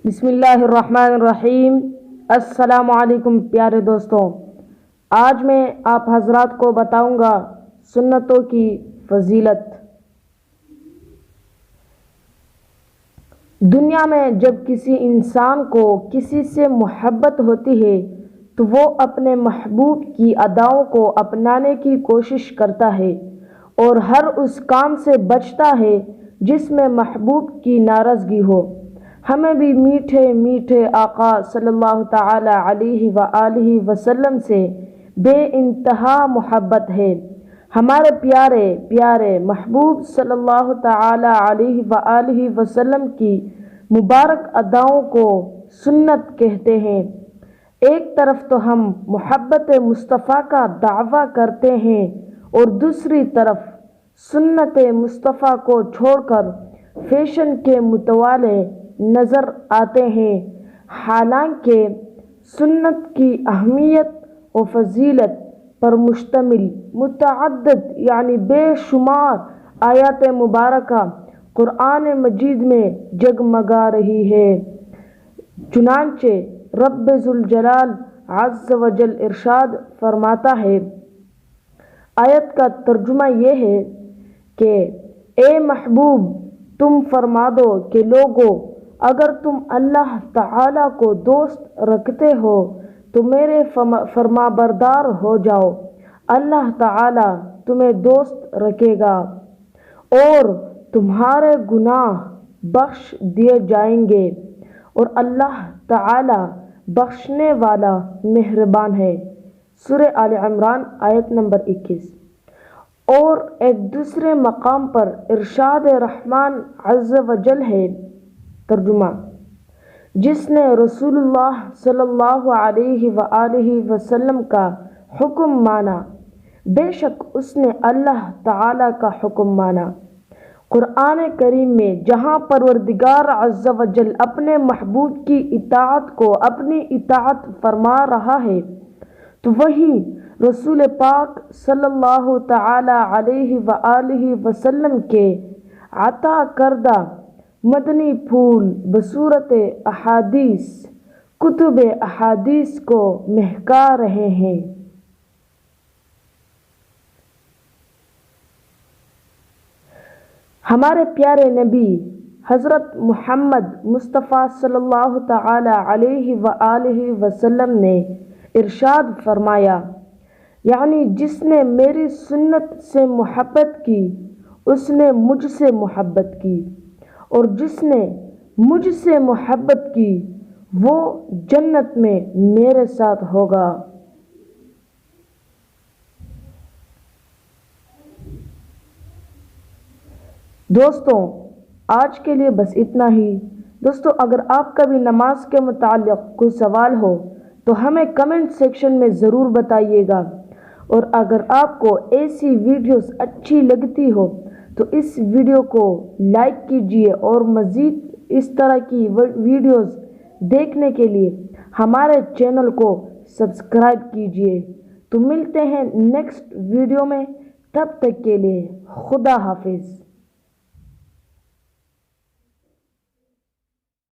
بسم اللہ الرحمن الرحیم۔ السلام علیکم پیارے دوستوں، آج میں آپ حضرات کو بتاؤں گا سنتوں کی فضیلت۔ دنیا میں جب کسی انسان کو کسی سے محبت ہوتی ہے تو وہ اپنے محبوب کی اداؤں کو اپنانے کی کوشش کرتا ہے اور ہر اس کام سے بچتا ہے جس میں محبوب کی ناراضگی ہو۔ ہمیں بھی میٹھے میٹھے آقا صلی اللہ تعالی علیہ وآلہ وسلم سے بے انتہا محبت ہے۔ ہمارے پیارے پیارے محبوب صلی اللہ تعالی علیہ وآلہ وسلم کی مبارک اداؤں کو سنت کہتے ہیں۔ ایک طرف تو ہم محبت مصطفیٰ کا دعویٰ کرتے ہیں اور دوسری طرف سنت مصطفیٰ کو چھوڑ کر فیشن کے متوالے نظر آتے ہیں، حالانکہ سنت کی اہمیت و فضیلت پر مشتمل متعدد بے شمار آیات مبارکہ قرآن مجید میں جگمگا رہی ہے۔ چنانچہ رب ذوالجلال عز و جل ارشاد فرماتا ہے، آیت کا ترجمہ یہ ہے کہ اے محبوب تم فرما دو کہ لوگو، اگر تم اللہ تعالی کو دوست رکھتے ہو تو میرے فرما بردار ہو جاؤ، اللہ تعالی تمہیں دوست رکھے گا اور تمہارے گناہ بخش دیے جائیں گے، اور اللہ تعالی بخشنے والا مہربان ہے۔ سورہ آل عمران آیت نمبر 21۔ اور ایک دوسرے مقام پر ارشاد رحمان عز و جل ہے، ترجمہ، جس نے رسول اللہ صلی اللہ علیہ وآلہ وسلم کا حکم مانا، بے شک اس نے اللہ تعالی کا حکم مانا۔ قرآن کریم میں جہاں پروردگار عز و جل اپنے محبوب کی اطاعت کو اپنی اطاعت فرما رہا ہے تو وہیں رسول پاک صلی اللہ تعالی علیہ وآلہ وسلم کے عطا کردہ مدنی پھول بصورت احادیث کتب احادیث کو مہکا رہے ہیں۔ ہمارے پیارے نبی حضرت محمد مصطفیٰ صلی اللہ تعالی علیہ وآلہ وسلم نے ارشاد فرمایا، جس نے میری سنت سے محبت کی اس نے مجھ سے محبت کی، اور جس نے مجھ سے محبت کی وہ جنت میں میرے ساتھ ہوگا۔ دوستوں، آج کے لیے بس اتنا ہی۔ دوستوں، اگر آپ کا بھی نماز کے متعلق کوئی سوال ہو تو ہمیں کمنٹ سیکشن میں ضرور بتائیے گا، اور اگر آپ کو ایسی ویڈیوز اچھی لگتی ہو تو اس ویڈیو کو لائک کیجیے، اور مزید اس طرح کی ویڈیوز دیکھنے کے لیے ہمارے چینل کو سبسکرائب کیجیے۔ تو ملتے ہیں نیکسٹ ویڈیو میں، تب تک کے لیے خدا حافظ۔